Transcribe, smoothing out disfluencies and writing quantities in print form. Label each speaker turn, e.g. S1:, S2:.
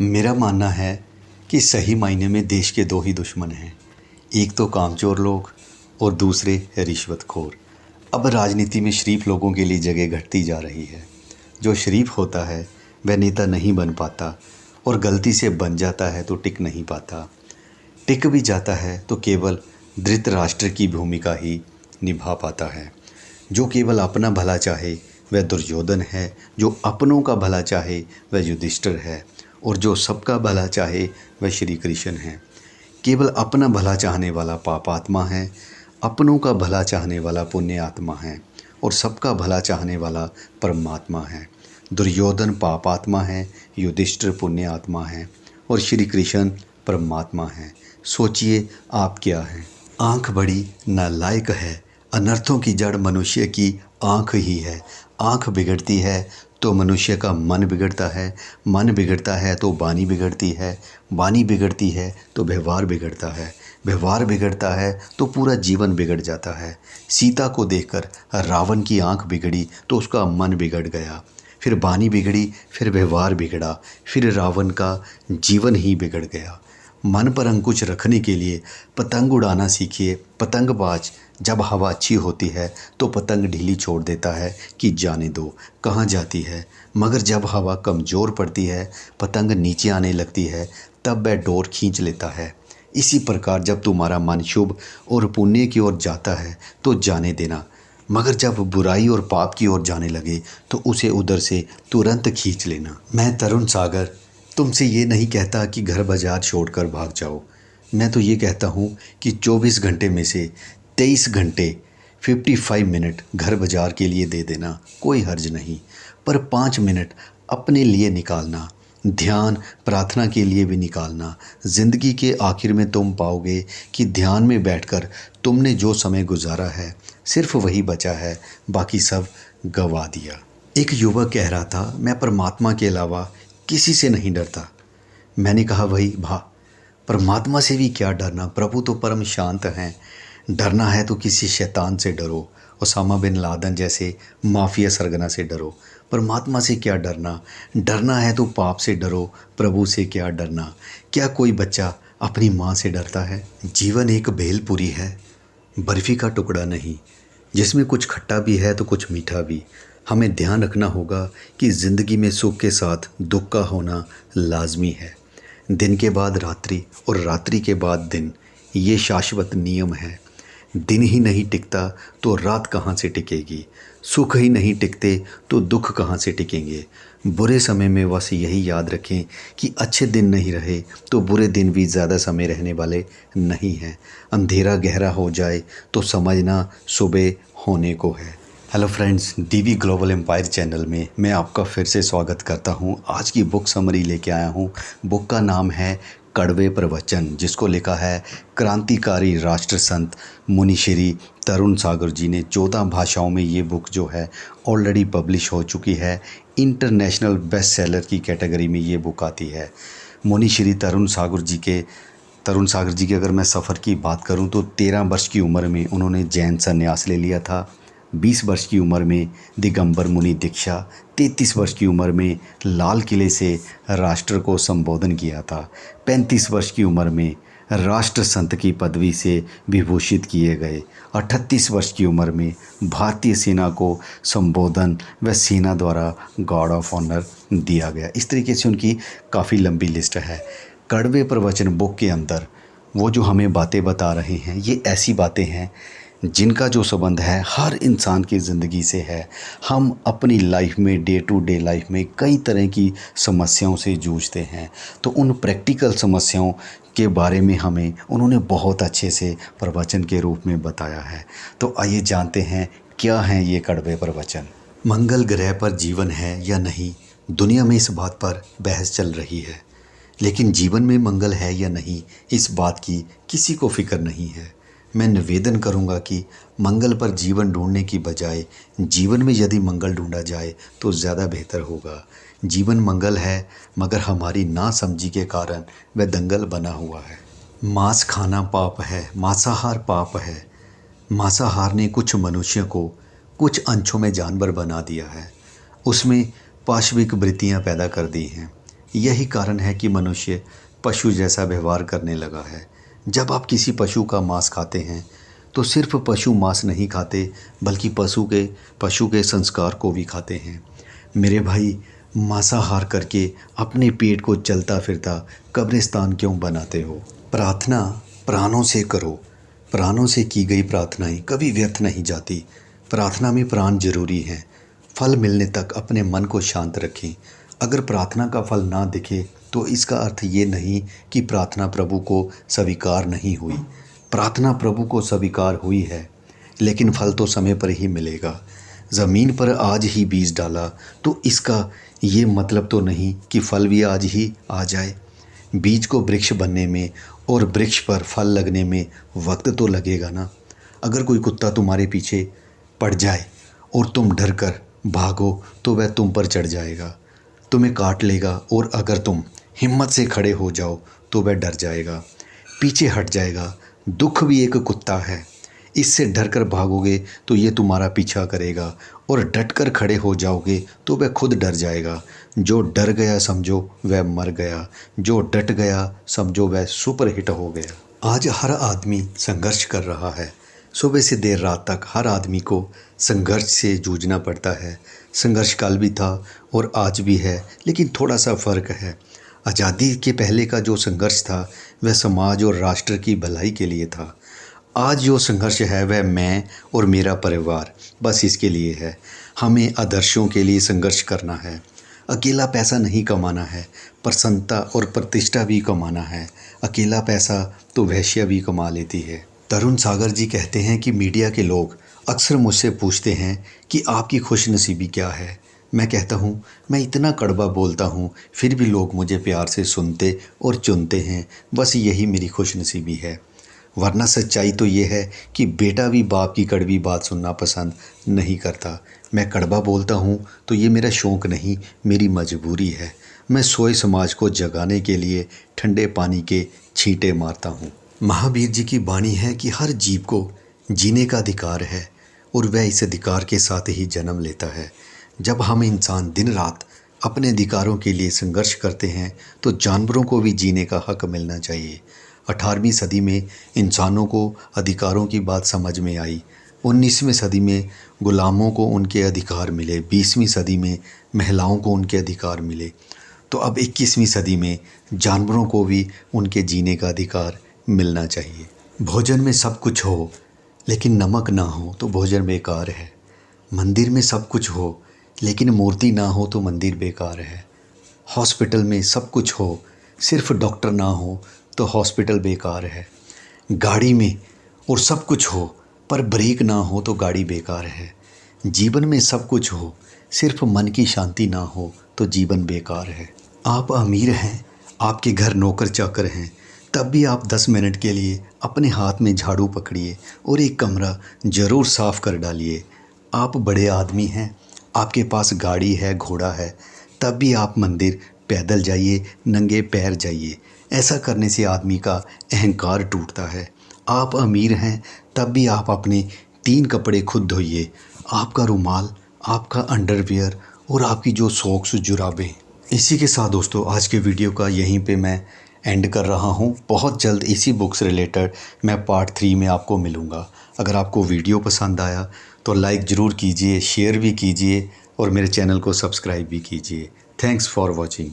S1: मेरा मानना है कि सही मायने में देश के दो ही दुश्मन हैं। एक तो कामचोर लोग और दूसरे रिश्वतखोर। अब राजनीति में शरीफ लोगों के लिए जगह घटती जा रही है। जो शरीफ होता है वह नेता नहीं बन पाता और गलती से बन जाता है तो टिक नहीं पाता। टिक भी जाता है तो केवल धृतराष्ट्र की भूमिका ही निभा पाता है। जो केवल अपना भला चाहे वह दुर्योधन है, जो अपनों का भला चाहे वह युधिष्ठिर है और जो सबका भला चाहे वह श्री कृष्ण है। केवल अपना भला चाहने वाला पापात्मा है, अपनों का भला चाहने वाला पुण्य आत्मा है और सबका भला चाहने वाला परमात्मा है। दुर्योधन पापात्मा है, युधिष्ठिर पुण्य आत्मा है और श्री कृष्ण परमात्मा है। सोचिए आप क्या हैं। आँख बड़ी नालायक है, अनर्थों की जड़ मनुष्य की आँख ही है। आँख बिगड़ती है तो मनुष्य का मन बिगड़ता है, मन बिगड़ता है तो वाणी बिगड़ती है, वाणी बिगड़ती है तो व्यवहार बिगड़ता है, व्यवहार बिगड़ता है तो पूरा जीवन बिगड़ जाता है। सीता को देखकर रावण की आँख बिगड़ी तो उसका मन बिगड़ गया, फिर वाणी बिगड़ी, फिर व्यवहार बिगड़ा, फिर रावण का जीवन ही बिगड़ गया। मन पर अंकुश रखने के लिए पतंग उड़ाना सीखिए। पतंगबाज जब हवा अच्छी होती है तो पतंग ढीली छोड़ देता है कि जाने दो कहाँ जाती है, मगर जब हवा कमज़ोर पड़ती है, पतंग नीचे आने लगती है, तब वह डोर खींच लेता है। इसी प्रकार जब तुम्हारा मन शुभ और पुण्य की ओर जाता है तो जाने देना, मगर जब बुराई और पाप की ओर जाने लगे तो उसे उधर से तुरंत खींच लेना। मैं तरुण सागर तुमसे ये नहीं कहता कि घर बाजार छोड़कर भाग जाओ। मैं तो ये कहता हूँ कि 24 घंटे में से 23 घंटे 55 मिनट घर बाजार के लिए दे देना, कोई हर्ज नहीं। पर 5 मिनट अपने लिए निकालना, ध्यान प्रार्थना के लिए भी निकालना। ज़िंदगी के आखिर में तुम पाओगे कि ध्यान में बैठकर तुमने जो समय गुजारा है सिर्फ वही बचा है, बाकी सब गंवा दिया। एक युवक कह रहा था, मैं परमात्मा के अलावा किसी से नहीं डरता। मैंने कहा वही भा, परमात्मा से भी क्या डरना, प्रभु तो परम शांत हैं। डरना है तो किसी शैतान से डरो, ओसामा बिन लादेन जैसे माफिया सरगना से डरो। परमात्मा से क्या डरना, डरना है तो पाप से डरो, प्रभु से क्या डरना। क्या कोई बच्चा अपनी माँ से डरता है? जीवन एक भेलपुरी है, बर्फ़ी का टुकड़ा नहीं, जिसमें कुछ खट्टा भी है तो कुछ मीठा भी। हमें ध्यान रखना होगा कि ज़िंदगी में सुख के साथ दुख का होना लाजमी है। दिन के बाद रात्रि और रात्रि के बाद दिन, ये शाश्वत नियम है। दिन ही नहीं टिकता तो रात कहाँ से टिकेगी, सुख ही नहीं टिकते तो दुख कहाँ से टिकेंगे। बुरे समय में बस यही याद रखें कि अच्छे दिन नहीं रहे तो बुरे दिन भी ज़्यादा समय रहने वाले नहीं हैं। अंधेरा गहरा हो जाए तो समझना सुबह होने को है। Hello friends, DV global empire channel में मैं आपका फिर से स्वागत करता हूं। आज की बुक समरी लेके आया हूं। बुक का नाम है कड़वे प्रवचन, जिसको लिखा है क्रांतिकारी राष्ट्र संत मुनि श्री तरुण सागर जी ने। 14 भाषाओं में ये बुक जो है ऑलरेडी पब्लिश हो चुकी है। इंटरनेशनल बेस्ट सेलर की कैटेगरी में ये बुक आती है। मुनि श्री तरुण सागर जी के अगर मैं सफ़र की बात करूं तो 13 वर्ष की उम्र में उन्होंने जैन संन्यास ले लिया था। 20 वर्ष की उम्र में दिगंबर मुनि दीक्षा, 33 वर्ष की उम्र में लाल किले से राष्ट्र को संबोधन किया था। 35 वर्ष की उम्र में राष्ट्र संत की पदवी से विभूषित किए गए। 38 वर्ष की उम्र में भारतीय सेना को संबोधन व सेना द्वारा गार्ड ऑफ ऑनर दिया गया। इस तरीके से उनकी काफ़ी लंबी लिस्ट है। कड़वे प्रवचन बुक के अंदर वो जो हमें बातें बता रहे हैं, ये ऐसी बातें हैं जिनका जो संबंध है हर इंसान की ज़िंदगी से है। हम अपनी लाइफ में, डे टू डे लाइफ में कई तरह की समस्याओं से जूझते हैं, तो उन प्रैक्टिकल समस्याओं के बारे में हमें उन्होंने बहुत अच्छे से प्रवचन के रूप में बताया है। तो आइए जानते हैं क्या हैं ये कड़वे प्रवचन। मंगल ग्रह पर जीवन है या नहीं, दुनिया में इस बात पर बहस चल रही है, लेकिन जीवन में मंगल है या नहीं, इस बात की किसी को फिक्र नहीं है। मैं निवेदन करूंगा कि मंगल पर जीवन ढूंढने की बजाय जीवन में यदि मंगल ढूंढा जाए तो ज़्यादा बेहतर होगा। जीवन मंगल है, मगर हमारी नासमझी के कारण वह दंगल बना हुआ है। मांस खाना पाप है, मांसाहार पाप है। मांसाहार ने कुछ मनुष्य को कुछ अंशों में जानवर बना दिया है, उसमें पाशविक वृत्तियाँ पैदा कर दी हैं। यही कारण है कि मनुष्य पशु जैसा व्यवहार करने लगा है। जब आप किसी पशु का मांस खाते हैं तो सिर्फ पशु मांस नहीं खाते, बल्कि पशु के संस्कार को भी खाते हैं। मेरे भाई, मांसाहार करके अपने पेट को चलता फिरता कब्रिस्तान क्यों बनाते हो? प्रार्थना प्राणों से करो। प्राणों से की गई प्रार्थनाएं कभी व्यर्थ नहीं जाती। प्रार्थना में प्राण जरूरी हैं। फल मिलने तक अपने मन को शांत रखें। अगर प्रार्थना का फल ना दिखे तो इसका अर्थ ये नहीं कि प्रार्थना प्रभु को स्वीकार नहीं हुई। प्रार्थना प्रभु को स्वीकार हुई है, लेकिन फल तो समय पर ही मिलेगा। ज़मीन पर आज ही बीज डाला तो इसका ये मतलब तो नहीं कि फल भी आज ही आ जाए। बीज को वृक्ष बनने में और वृक्ष पर फल लगने में वक्त तो लगेगा ना। अगर कोई कुत्ता तुम्हारे पीछे पड़ जाए और तुम डर कर भागो तो वह तुम पर चढ़ जाएगा, तुम्हें काट लेगा, और अगर तुम हिम्मत से खड़े हो जाओ तो वह डर जाएगा, पीछे हट जाएगा। दुख भी एक कुत्ता है। इससे डर कर भागोगे तो ये तुम्हारा पीछा करेगा, और डट कर खड़े हो जाओगे तो वह खुद डर जाएगा। जो डर गया समझो वह मर गया, जो डट गया समझो वह सुपर हिट हो गया। आज हर आदमी संघर्ष कर रहा है। सुबह से देर रात तक हर आदमी को संघर्ष से जूझना पड़ता है। संघर्ष कल भी था और आज भी है, लेकिन थोड़ा सा फ़र्क है। आज़ादी के पहले का जो संघर्ष था वह समाज और राष्ट्र की भलाई के लिए था। आज जो संघर्ष है वह मैं और मेरा परिवार, बस इसके लिए है। हमें आदर्शों के लिए संघर्ष करना है। अकेला पैसा नहीं कमाना है, प्रसन्नता और प्रतिष्ठा भी कमाना है। अकेला पैसा तो वैश्य भी कमा लेती है। तरुण सागर जी कहते हैं कि मीडिया के लोग अक्सर मुझसे पूछते हैं कि आपकी खुशनसीबी क्या है। मैं कहता हूँ, मैं इतना कड़वा बोलता हूँ फिर भी लोग मुझे प्यार से सुनते और चुनते हैं। बस यही मेरी खुशनसीबी है। वरना सच्चाई तो ये है कि बेटा भी बाप की कड़वी बात सुनना पसंद नहीं करता। मैं कड़वा बोलता हूँ तो ये मेरा शौक़ नहीं, मेरी मजबूरी है। मैं सोए समाज को जगाने के लिए ठंडे पानी के छींटे मारता हूँ। महावीर जी की वाणी है कि हर जीव को जीने का अधिकार है और वह इस अधिकार के साथ ही जन्म लेता है। जब हम इंसान दिन रात अपने अधिकारों के लिए संघर्ष करते हैं तो जानवरों को भी जीने का हक मिलना चाहिए। 18वीं सदी में इंसानों को अधिकारों की बात समझ में आई। 19वीं सदी में गुलामों को उनके अधिकार मिले। 20वीं सदी में महिलाओं को उनके अधिकार मिले। तो अब 21वीं सदी में जानवरों को भी उनके जीने का अधिकार मिलना चाहिए। भोजन में सब कुछ हो लेकिन नमक ना हो तो भोजन बेकार है। मंदिर में सब कुछ हो लेकिन मूर्ति ना हो तो मंदिर बेकार है। हॉस्पिटल में सब कुछ हो, सिर्फ डॉक्टर ना हो तो हॉस्पिटल बेकार है। गाड़ी में और सब कुछ हो पर ब्रेक ना हो तो गाड़ी बेकार है। जीवन में सब कुछ हो, सिर्फ मन की शांति ना हो तो जीवन बेकार है। आप अमीर हैं, आपके घर नौकर चाकर हैं, तब भी आप 10 मिनट के लिए अपने हाथ में झाड़ू पकड़िए और एक कमरा ज़रूर साफ़ कर डालिए। आप बड़े आदमी हैं, आपके पास गाड़ी है, घोड़ा है, तब भी आप मंदिर पैदल जाइए, नंगे पैर जाइए। ऐसा करने से आदमी का अहंकार टूटता है। आप अमीर हैं, तब भी आप अपने 3 कपड़े खुद धोइए। आपका रुमाल, आपका अंडरवियर और आपकी जो सॉक्स जुराबें। इसी के साथ दोस्तों आज के वीडियो का यहीं पे मैं एंड कर रहा हूँ। बहुत जल्द इसी बुक से रिलेटेड मैं पार्ट 3 में आपको मिलूँगा। अगर आपको वीडियो पसंद आया तो लाइक ज़रूर कीजिए, शेयर भी कीजिए और मेरे चैनल को सब्सक्राइब भी कीजिए। Thanks for watching.